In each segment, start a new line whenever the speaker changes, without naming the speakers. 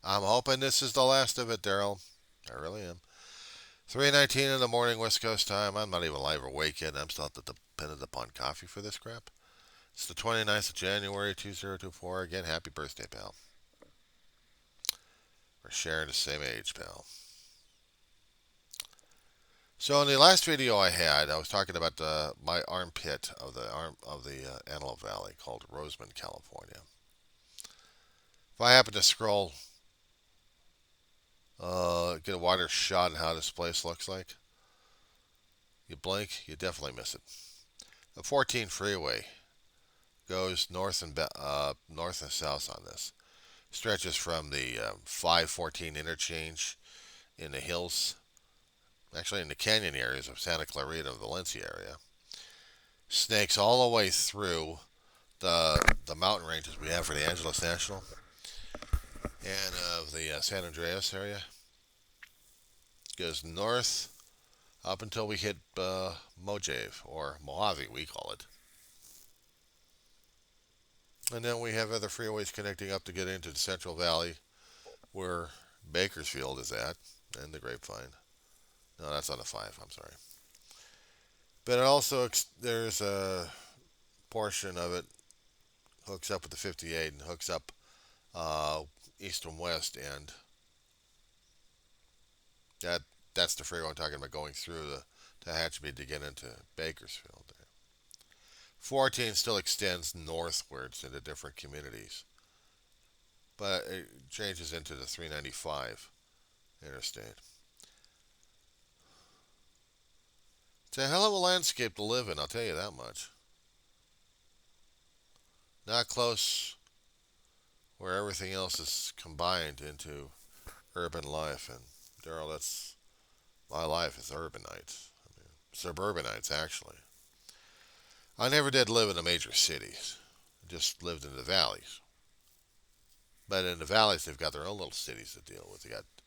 I'm hoping this is the last of it, Daryl. I really am. 3:19 in the morning, West Coast time. I'm not even live or awake yet. I'm still dependent upon coffee for this crap. It's the 29th of January, 2024. Again, happy birthday, pal. We're sharing the same age, pal. So in the last video I had, I was talking about my armpit of the Antelope Valley called Roseman, California. If I happen to scroll, get a wider shot on how this place looks like, you blink, you definitely miss it. The 14 freeway goes north and south on this. Stretches from the 514 interchange in the hills, actually in the canyon areas of Santa Clarita and Valencia area. Snakes all the way through the mountain ranges we have for the Angeles National and of the San Andreas area. Goes north up until we hit Mojave, or Mojave, we call it. And then we have other freeways connecting up to get into the Central Valley, where Bakersfield is at, and the Grapevine. No, that's on the 5, I'm sorry. But it also, there's a portion of it hooks up with the 58 and hooks up east and west, and that that's the freeway I'm talking about going through the Tehachapi to get into Bakersfield. 14 still extends northwards into different communities, but it changes into the 395 interstate. It's a hell of a landscape to live in, I'll tell you that much. Not close where everything else is combined into urban life. And Daryl, that's my life is urbanites. I mean, suburbanites, actually. I never did live in the major cities. I just lived in the valleys. But in the valleys, they've got their own little cities to deal with. They got the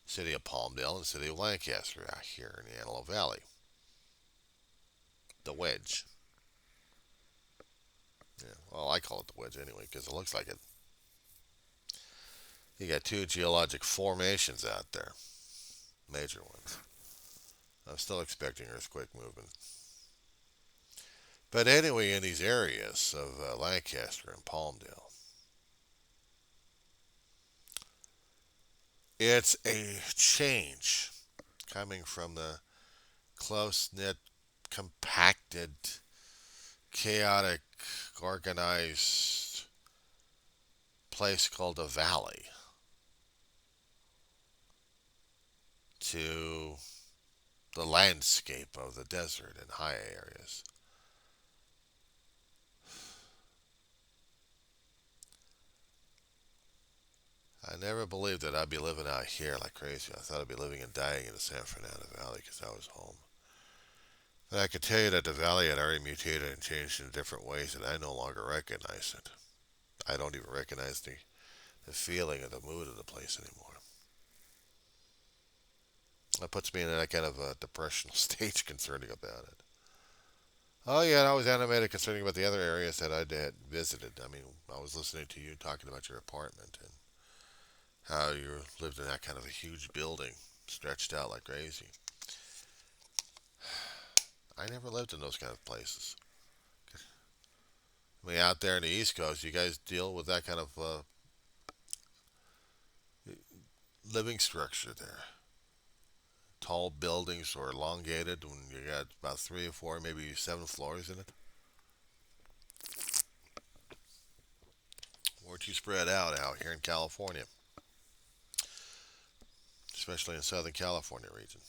city of Palmdale and the city of Lancaster out here in the Antelope Valley. The Wedge. Yeah, well, I call it the Wedge anyway because it looks like it. You got two geologic formations out there, major ones. I'm still expecting earthquake movement. But anyway, in these areas of Lancaster and Palmdale, it's a change coming from the close knit, compacted, chaotic, organized place called a valley to the landscape of the desert and high areas. I never believed that I'd be living out here like crazy. I thought I'd be living and dying in the San Fernando Valley because that was home. But I could tell you that the valley had already mutated and changed in different ways, and I no longer recognize it. I don't even recognize the feeling or the mood of the place anymore. That puts me in that kind of a depressional stage concerning about it. Oh yeah, I was animated concerning about the other areas that I'd had visited. I mean, I was listening to you talking about your apartment and how you lived in that kind of a huge building, stretched out like crazy. I never lived in those kind of places. I mean, out there in the East Coast, you guys deal with that kind of living structure there. Tall buildings or elongated when you got about 3 or 4, maybe 7 floors in it. Or too spread out here in California, especially in Southern California region.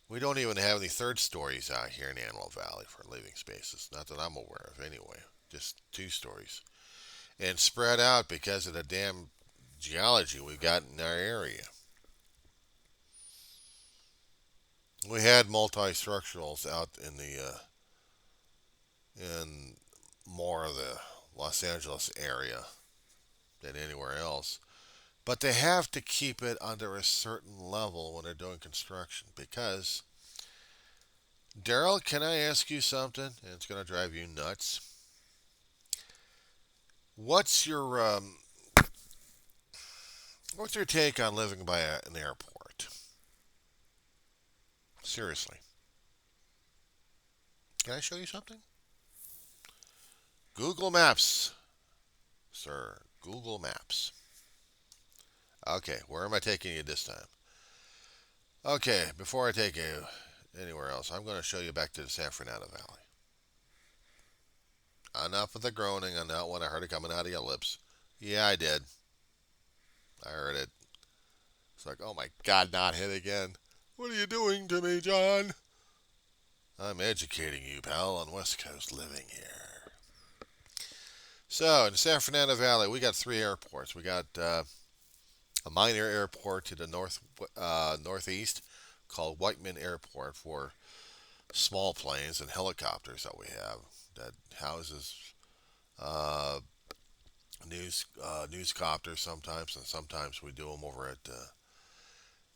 We don't even have any third stories out here in the Antelope Valley for living spaces. Not that I'm aware of anyway. Just 2 stories. And spread out because of the damn geology we've got in our area. We had multi-structurals out in more of the Los Angeles area than anywhere else. But they have to keep it under a certain level when they're doing construction because, Daryl, can I ask you something? And it's going to drive you nuts. What's your What's your take on living by an airport? Seriously. Can I show you something? Google Maps, sir. Google Maps. Okay, where am I taking you this time? Okay, before I take you anywhere else, I'm going to show you back to the San Fernando Valley. Enough of the groaning on that one. I heard it coming out of your lips. Yeah, I did. I heard it. It's like, oh my God, not hit again. What are you doing to me, John? I'm educating you, pal, on West Coast living here. So, in the San Fernando Valley, we got three airports. We got a minor airport to the northeast called Whiteman Airport for small planes and helicopters that we have that houses uh, newscopters sometimes, and sometimes we do them over at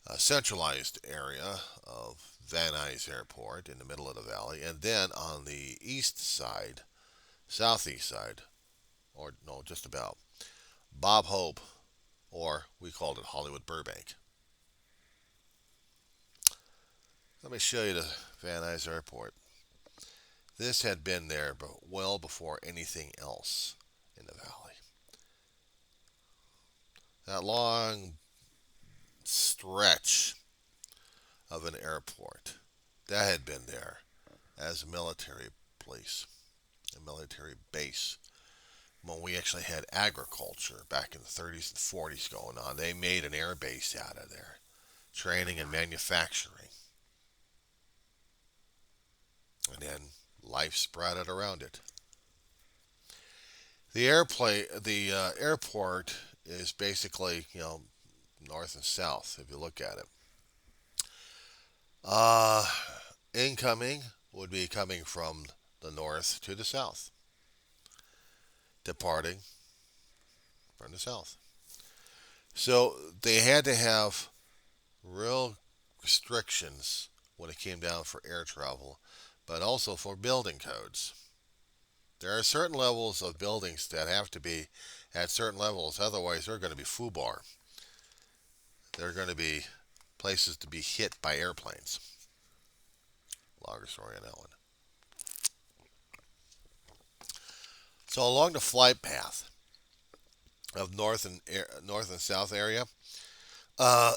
a centralized area of Van Nuys Airport in the middle of the valley, and then on the east side, southeast side, or no, just about Bob Hope, or we called it Hollywood Burbank. Let me show you the Van Nuys Airport. This had been there well before anything else in the valley. That long stretch of an airport that had been there as a military place, a military base. When we actually had agriculture back in the 30s and 40s going on, they made an air base out of there, training and manufacturing. And then life spread it around it. The airport is basically, north and south if you look at it. Uh, Incoming would be coming from the north to the south, departing from the south. So they had to have real restrictions when it came down for air travel, but also for building codes. There are certain levels of buildings that have to be at certain levels, otherwise they're going to be foobar. They're going to be places to be hit by airplanes. Longer story on that one. So along the flight path of north and south area, uh,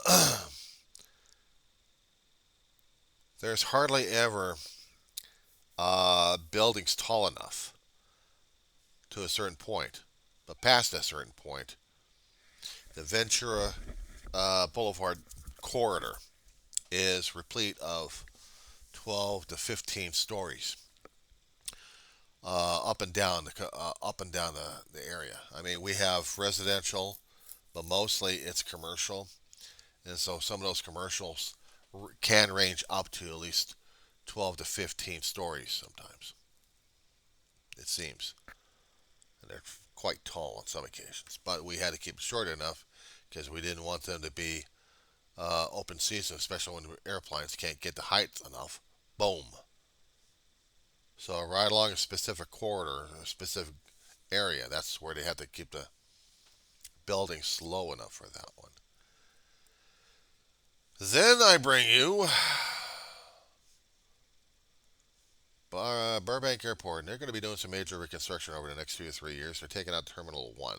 there's hardly ever buildings tall enough to a certain point, but past a certain point, the Ventura Boulevard corridor is replete of 12 to 15 stories up and down the area. I mean, we have residential, but mostly it's commercial, and so some of those commercials can range up to at least 12 to 15 stories sometimes. It seems, and they're quite tall on some occasions. But we had to keep it short enough because we didn't want them to be open season, especially when airplanes can't get the height enough. Boom. So right along a specific corridor, a specific area, that's where they have to keep the building slow enough for that one. Then I bring you Burbank Airport, and they're going to be doing some major reconstruction over the next 2 to 3 years. They're taking out Terminal 1.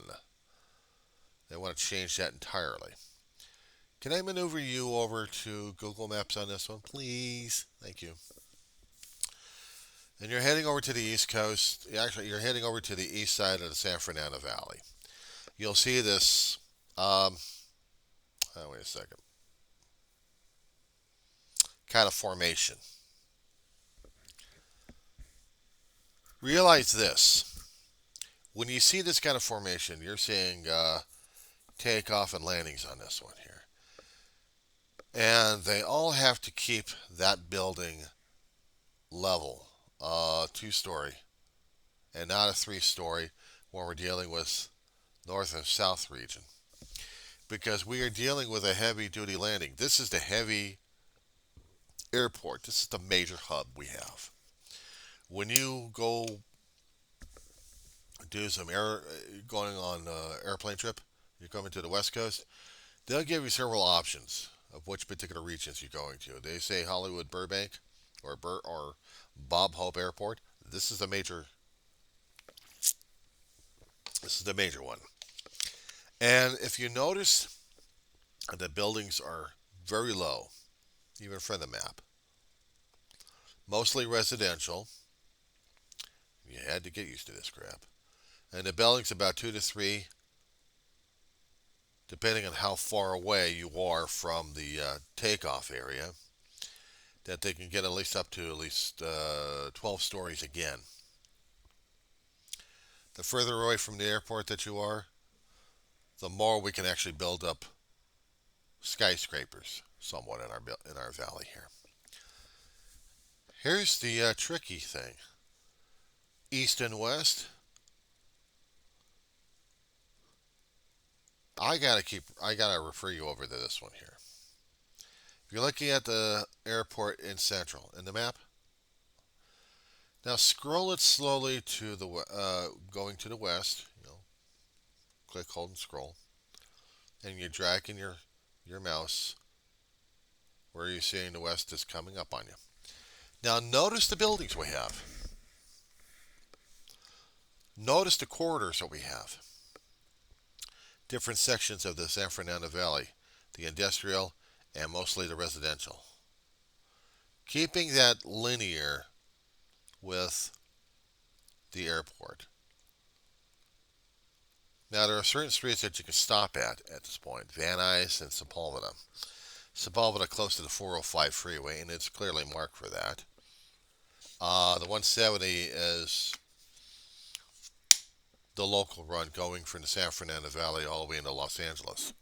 They want to change that entirely. Can I maneuver you over to Google Maps on this one, please? Thank you. And you're heading over to the East Coast. Actually, you're heading over to the east side of the San Fernando Valley. You'll see this. Wait a second. Kind of formation. Realize this. When you see this kind of formation, you're seeing takeoff and landings on this one here. And they all have to keep that building level, 2-story, and not a 3-story when we're dealing with north and south region. Because we are dealing with a heavy duty landing. This is the heavy airport. This is the major hub we have. When you go do some going on airplane trip, you're coming to the West Coast, They'll give you several options of which particular regions you're going to. They say Hollywood Burbank or Bob Hope Airport. This is the major. This is the major one. And if you notice, the buildings are very low, even from the map. Mostly residential. You had to get used to this crap. And the building's about 2 to 3, depending on how far away you are from the takeoff area, that they can get at least 12 stories again. The further away from the airport that you are, the more we can actually build up skyscrapers somewhat in our valley here. Here's the tricky thing: east and west. I gotta refer you over to this one here. If you're looking at the airport in central in the map, now scroll it slowly to the going to the west. Click, hold, and scroll, and you're dragging your mouse where you're seeing the west is coming up on you. Now notice the buildings we have. Notice the corridors that we have. Different sections of the San Fernando Valley, the industrial and mostly the residential. Keeping that linear with the airport. Now there are certain streets that you can stop at this point. Van Nuys and Sepulveda. Sepulveda close to the 405 freeway, and it's clearly marked for that. The 170 is the local run going from the San Fernando Valley all the way into Los Angeles.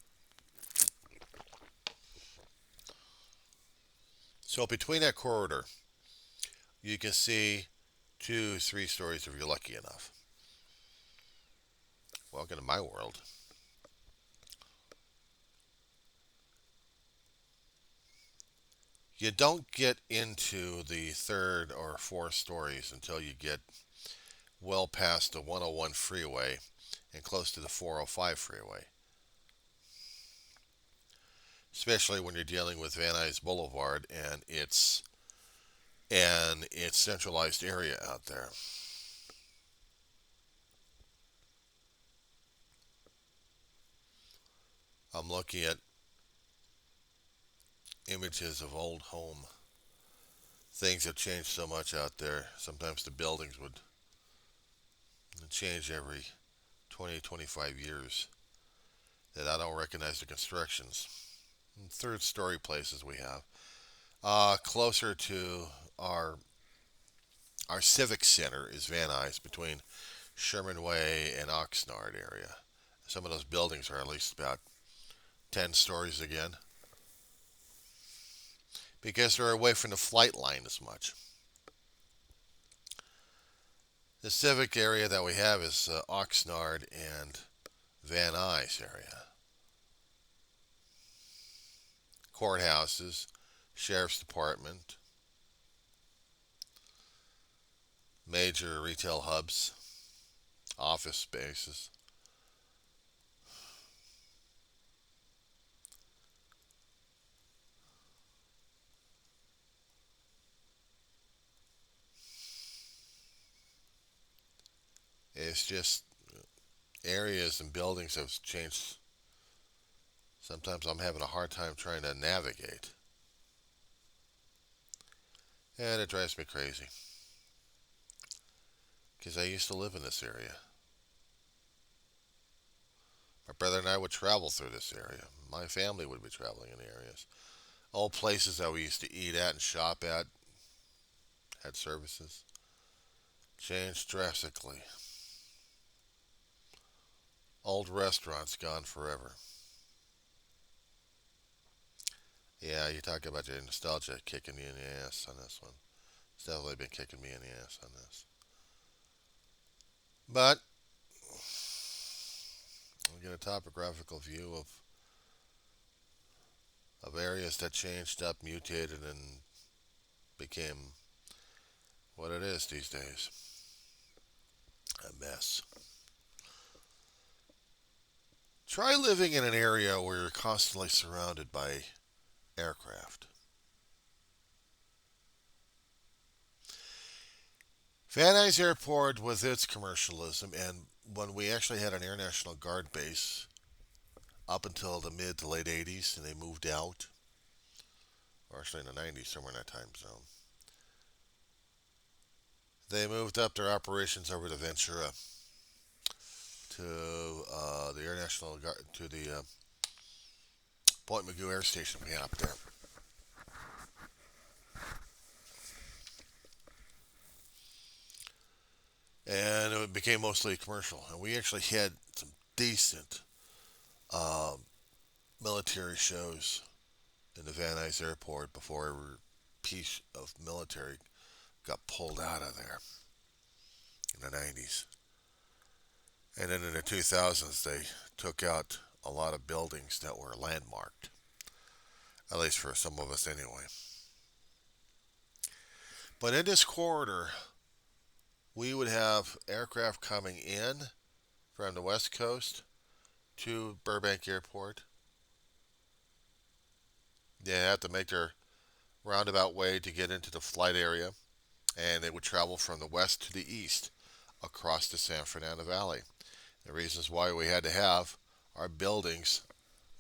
So between that corridor, you can see 2, 3 stories if you're lucky enough. Welcome to my world. You don't get into the 3rd or 4th stories until you get well past the 101 freeway and close to the 405 freeway. Especially when you're dealing with Van Nuys Boulevard and its centralized area out there. I'm looking at images of old home. Things have changed so much out there. Sometimes the buildings would change every 20, 25 years that I don't recognize the constructions. And 3rd story places we have. Closer to our civic center is Van Nuys, between Sherman Way and Oxnard area. Some of those buildings are at least about 10 stories again, because they're away from the flight line as much. The civic area that we have is Oxnard and Van Nuys area. Courthouses, sheriff's department, major retail hubs, office spaces. It's just areas and buildings have changed. Sometimes I'm having a hard time trying to navigate. And it drives me crazy, because I used to live in this area. My brother and I would travel through this area. My family would be traveling in the areas. All places that we used to eat at and shop at had services. Changed drastically. Old restaurants gone forever. Yeah, you talk about your nostalgia kicking me in the ass on this one. It's definitely been kicking me in the ass on this. But we get a topographical view of areas that changed up, mutated, and became what it is these days. A mess. Try living in an area where you're constantly surrounded by aircraft. Van Nuys Airport, with its commercialism, and when we actually had an Air National Guard base up until the mid to late 80s, and they moved out, or actually in the 90s, somewhere in that time zone. They moved up their operations over to Ventura, to the Air National Guard, to the Point Mugu Air Station we had up there. And it became mostly commercial. And we actually had some decent uh, military shows in the Van Nuys Airport before every piece of military got pulled out of there in the 90s. And then in the 2000s, they took out a lot of buildings that were landmarked, at least for some of us anyway. But in this corridor, we would have aircraft coming in from the West Coast to Burbank Airport. They had to make their roundabout way to get into the flight area, and they would travel from the west to the east across the San Fernando Valley. The reasons why we had to have our buildings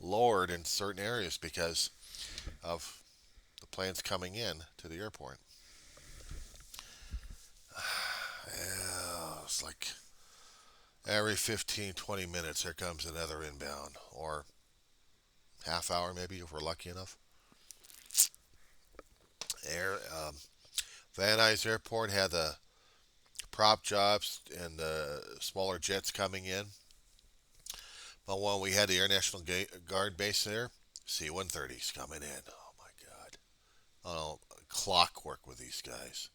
lowered in certain areas because of the planes coming in to the airport. Yeah, it's like every 15, 20 minutes here comes another inbound, or half hour maybe if we're lucky enough. Air Van Nuys Airport had the prop jobs and the smaller jets coming in. But when we had the Air National Guard base there, C-130s coming in. Oh my God! Oh, clockwork with these guys.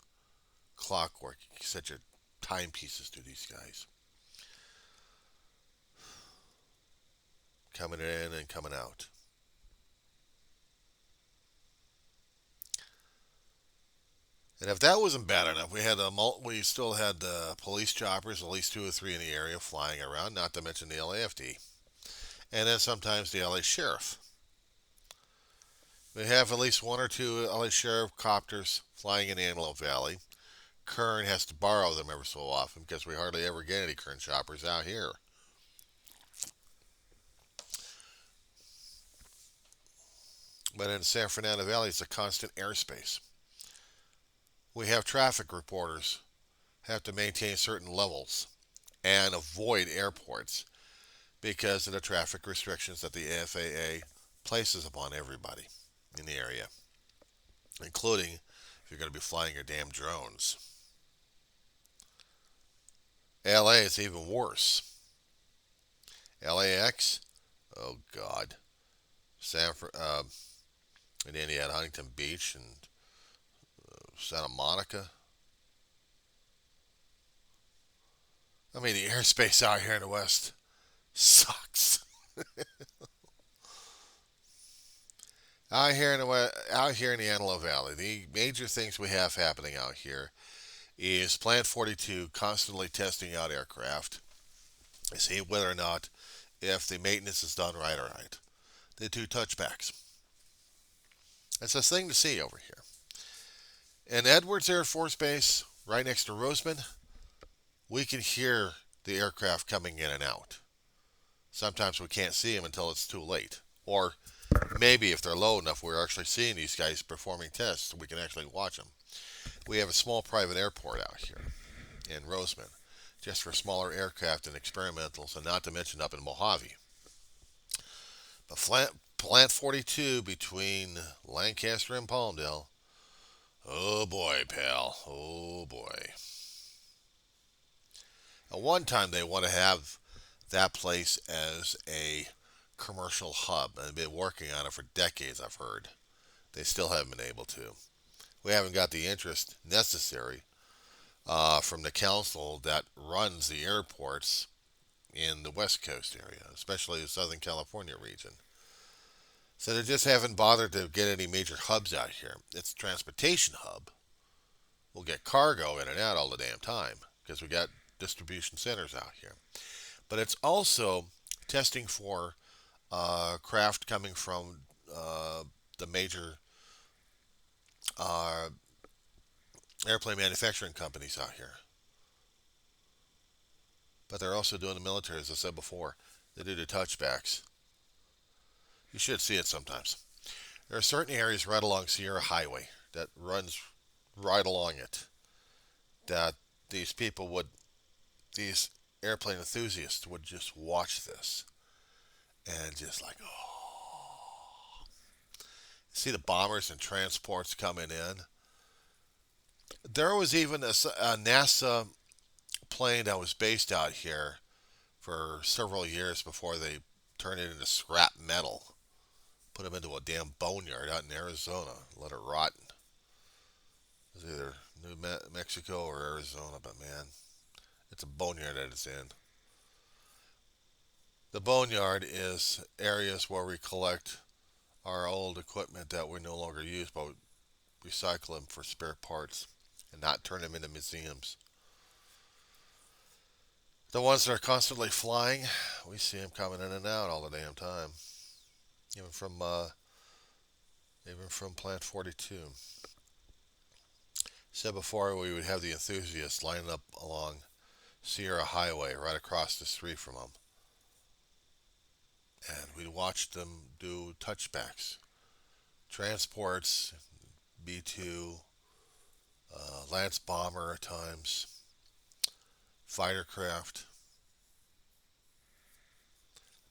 Clockwork. You set your timepieces to these guys. Coming in and coming out. And if that wasn't bad enough, we still had police choppers, at least two or three in the area, flying around. Not to mention the LAFD, and then sometimes the LA Sheriff. We have at least one or two LA Sheriff copters flying in the Antelope Valley. Kern has to borrow them every so often because we hardly ever get any Kern choppers out here. But in San Fernando Valley, it's a constant airspace. We have traffic reporters have to maintain certain levels and avoid airports because of the traffic restrictions that the FAA places upon everybody in the area, including if you're going to be flying your damn drones. LA is even worse. LAX, oh God. And then you had Huntington Beach and Santa Monica. I mean, the airspace out here in the West sucks. Out here in the Antelope Valley, the major things we have happening out here is Plant 42 constantly testing out aircraft to see whether or not if the maintenance is done right or right. They do touchbacks. It's a thing to see over here. In Edwards Air Force Base, right next to Roseman, we can hear the aircraft coming in and out. Sometimes we can't see them until it's too late. Or maybe if they're low enough, we're actually seeing these guys performing tests, so we can actually watch them. We have a small private airport out here in Roseman, just for smaller aircraft and experimentals, and not to mention up in Mojave. But Plant 42 between Lancaster and Palmdale, oh boy, pal, oh boy. At one time, they want to have that place as a commercial hub, and they've been working on it for decades, I've heard. They still haven't been able to. We haven't got the interest necessary from the council that runs the airports in the West Coast area, especially the Southern California region. So they just haven't bothered to get any major hubs out here. It's a transportation hub. We'll get cargo in and out all the damn time because we got distribution centers out here. But it's also testing for craft coming from the major uh, airplane manufacturing companies out here. But they're also doing the military, as I said before. They do the touchbacks. You should see it sometimes. There are certain areas right along Sierra Highway that runs right along it that these people would, these airplane enthusiasts would just watch this and just like, oh, see the bombers and transports coming in. There was even a NASA plane that was based out here for several years before they turned it into scrap metal. Put them into a damn boneyard out in Arizona. Let it rot. It was either Mexico or Arizona, but man, it's a boneyard that it's in. The boneyard is areas where we collect our old equipment that we no longer use, but recycle them for spare parts and not turn them into museums. The ones that are constantly flying, we see them coming in and out all the damn time, even from uh, even from Plant 42. Said before we would have the enthusiasts lining up along Sierra Highway right across the street from them, and we'd watch them do touchbacks, transports, B-2, Lance Bomber at times, fighter craft,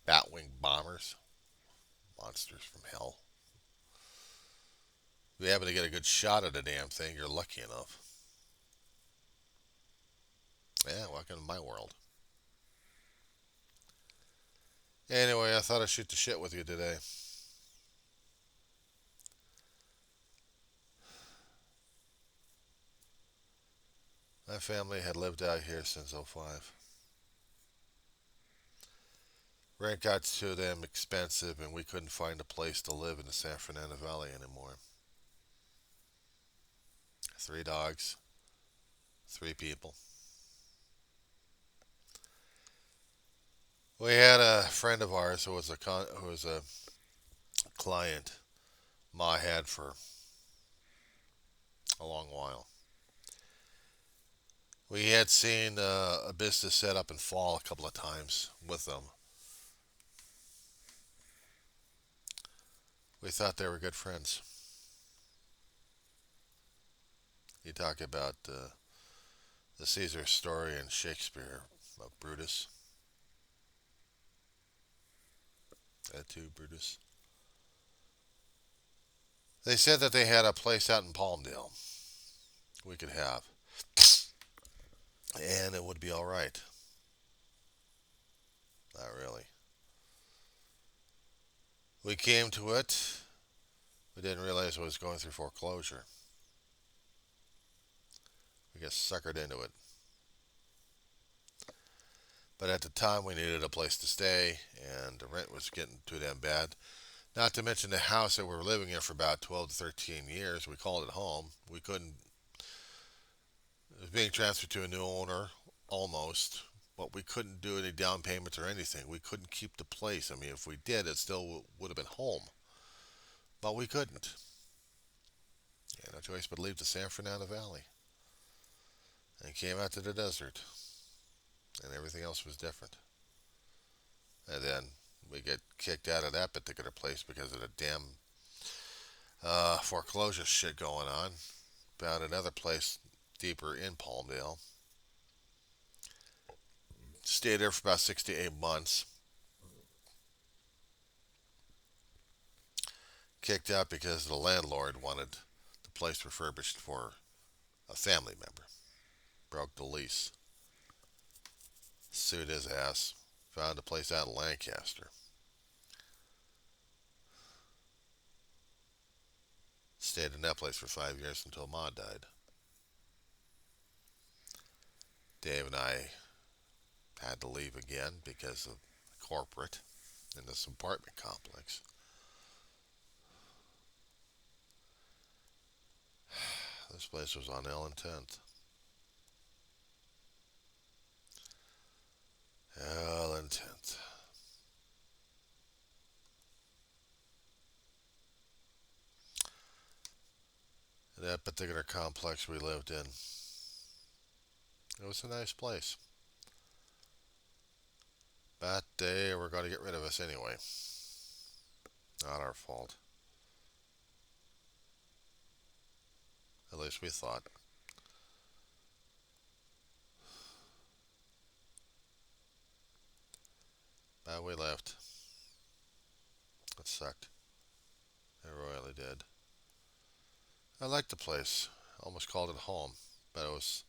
Batwing bombers, monsters from hell. If you happen to get a good shot at the damn thing, you're lucky enough. Yeah, welcome to my world. Anyway, I thought I'd shoot the shit with you today. My family had lived out here since '05. Rent got too damn expensive, and we couldn't find a place to live in the San Fernando Valley anymore. 3 dogs, 3 people. We had a friend of ours who was a client Ma had for a long while. We had seen a business set up in fall a couple of times with them. We thought they were good friends. You talk about the Caesar story in Shakespeare of Brutus. That too, Brutus. They said that they had a place out in Palmdale we could have, and it would be all right. Not really. We came to it. We didn't realize it was going through foreclosure. We got suckered into it. But at the time, we needed a place to stay, and the rent was getting too damn bad. Not to mention the house that we were living in for about 12 to 13 years. We called it home. We couldn't. It was being transferred to a new owner, almost. But we couldn't do any down payments or anything. We couldn't keep the place. I mean, if we did, it still would have been home. But we couldn't. Yeah, no choice but leave the San Fernando Valley. And came out to the desert. And everything else was different. And then we get kicked out of that particular place because of the damn foreclosure shit going on. Found another place deeper in Palmdale. Stayed there for about 6 to 8 months. Kicked out because the landlord wanted the place refurbished for a family member. Broke the lease. Sued his ass. Found a place out in Lancaster. Stayed in that place for 5 years until Ma died. Dave and I had to leave again because of corporate in this apartment complex. This place was on Ellen 10th. Ellen 10th. particular complex we lived in. It was a nice place. But they were going to get rid of us anyway. Not our fault. At least we thought. But we left. It sucked. It royally did. I liked the place. Almost called it home. But it was.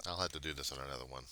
I'll have to do this on another one.